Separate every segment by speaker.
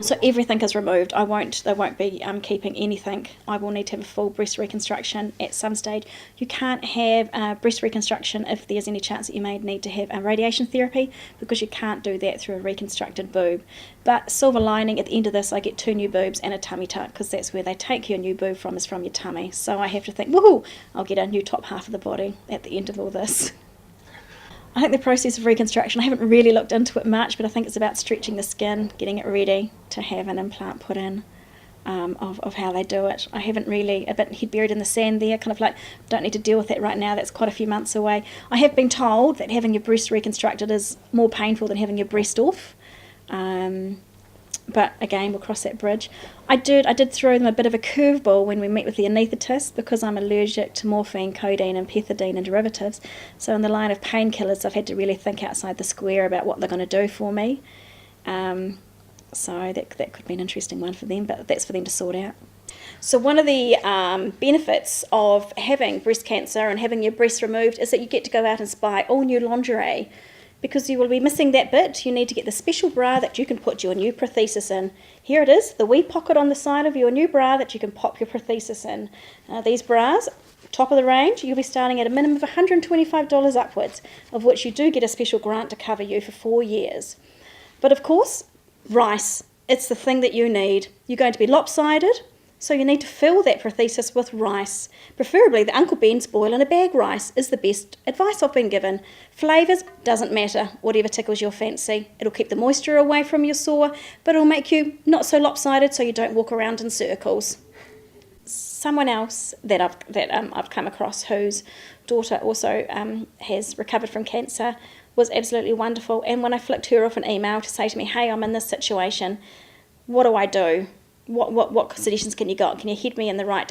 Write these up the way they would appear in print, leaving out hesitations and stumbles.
Speaker 1: So everything is removed. They won't be keeping anything. I will need to have a full breast reconstruction at some stage. You can't have breast reconstruction if there's any chance that you may need to have radiation therapy, because you can't do that through a reconstructed boob. But silver lining, at the end of this, I get 2 new boobs and a tummy tuck, because that's where they take your new boob from, is from your tummy. So I have to think, woohoo, I'll get a new top half of the body at the end of all this. I think the process of reconstruction, I haven't really looked into it much, but I think it's about stretching the skin, getting it ready to have an implant put in, of how they do it. I haven't really, a bit head buried in the sand there, kind of like, don't need to deal with that right now, that's quite a few months away. I have been told that having your breast reconstructed is more painful than having your breast off. But again, we'll cross that bridge. I did throw them a bit of a curveball when we met with the anaesthetist, because I'm allergic to morphine, codeine and pethidine and derivatives. So in the line of painkillers, I've had to really think outside the square about what they're going to do for me. So that could be an interesting one for them, but that's for them to sort out. So one of the benefits of having breast cancer and having your breasts removed is that you get to go out and buy all new lingerie. Because you will be missing that bit, you need to get the special bra that you can put your new prothesis in. Here it is, the wee pocket on the side of your new bra that you can pop your prothesis in. These bras, top of the range, you'll be starting at a minimum of $125 upwards, of which you do get a special grant to cover you for 4 years. But of course, rice, it's the thing that you need. You're going to be lopsided, so you need to fill that prothesis with rice. Preferably the Uncle Ben's boil in a bag rice is the best advice I've been given. Flavours, doesn't matter, whatever tickles your fancy. It'll keep the moisture away from your sore, but it'll make you not so lopsided so you don't walk around in circles. Someone else that I've come across whose daughter also has recovered from cancer was absolutely wonderful. And when I flicked her off an email to say to me, hey, I'm in this situation, what do I do? What suggestions can you got? Can you head me in the right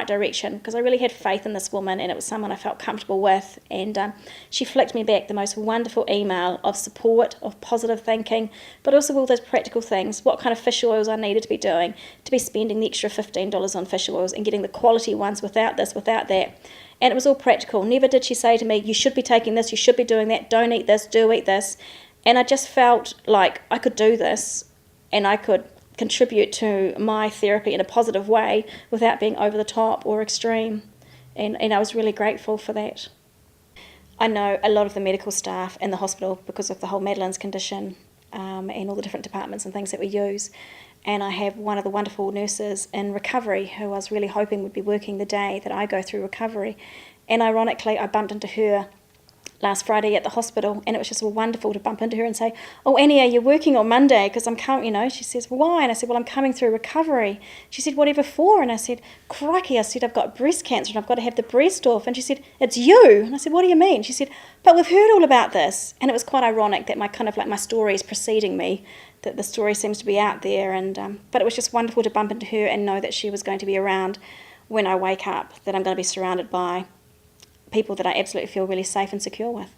Speaker 1: direction? Because I really had faith in this woman, and it was someone I felt comfortable with. And she flicked me back the most wonderful email of support, of positive thinking, but also all those practical things. What kind of fish oils I needed to be doing, to be spending the extra $15 on fish oils and getting the quality ones without this, without that. And it was all practical. Never did she say to me, you should be taking this, you should be doing that, don't eat this, do eat this. And I just felt like I could do this, and I could contribute to my therapy in a positive way without being over the top or extreme, and I was really grateful for that. I know a lot of the medical staff in the hospital because of the whole Madeline's condition, and all the different departments and things that we use, and I have one of the wonderful nurses in recovery who I was really hoping would be working the day that I go through recovery, and ironically I bumped into her last Friday at the hospital, and it was just wonderful to bump into her and say, oh, Annie, are you working on Monday? Because I'm coming, she says, why? And I said, well, I'm coming through recovery. She said, whatever for? And I said, crikey, I said, I've got breast cancer and I've got to have the breast off. And she said, it's you. And I said, what do you mean? She said, but we've heard all about this. And it was quite ironic that my story is preceding me, that the story seems to be out there. And but it was just wonderful to bump into her and know that she was going to be around when I wake up, that I'm going to be surrounded by people that I absolutely feel really safe and secure with.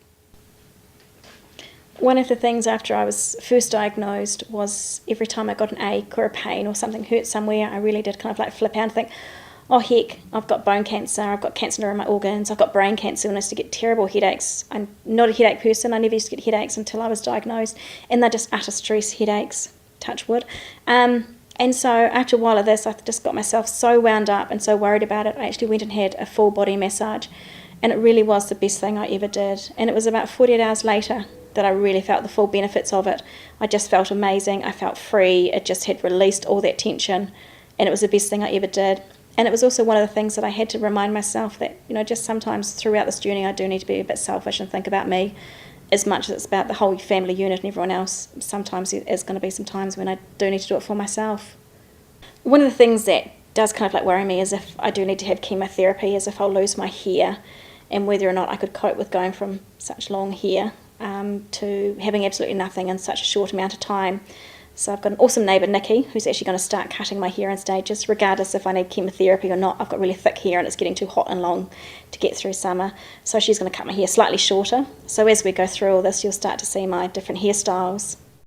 Speaker 1: One of the things after I was first diagnosed was every time I got an ache or a pain or something hurt somewhere, I really did kind of like flip out and think, oh heck, I've got bone cancer, I've got cancer in my organs, I've got brain cancer, and I used to get terrible headaches. I'm not a headache person, I never used to get headaches until I was diagnosed, and they're just utter stress headaches, touch wood. And so after a while of this, I just got myself so wound up and so worried about it, I actually went and had a full body massage. And it really was the best thing I ever did. And it was about 48 hours later that I really felt the full benefits of it. I just felt amazing. I felt free. It just had released all that tension. And it was the best thing I ever did. And it was also one of the things that I had to remind myself that, just sometimes throughout this journey I do need to be a bit selfish and think about me as much as it's about the whole family unit and everyone else. Sometimes there's going to be some times when I do need to do it for myself. One of the things that does kind of like worry me is if I do need to have chemotherapy, is if I'll lose my hair, and whether or not I could cope with going from such long hair to having absolutely nothing in such a short amount of time. So I've got an awesome neighbour, Nikki, who's actually going to start cutting my hair in stages, regardless if I need chemotherapy or not. I've got really thick hair and it's getting too hot and long to get through summer. So she's going to cut my hair slightly shorter. So as we go through all this, you'll start to see my different hairstyles.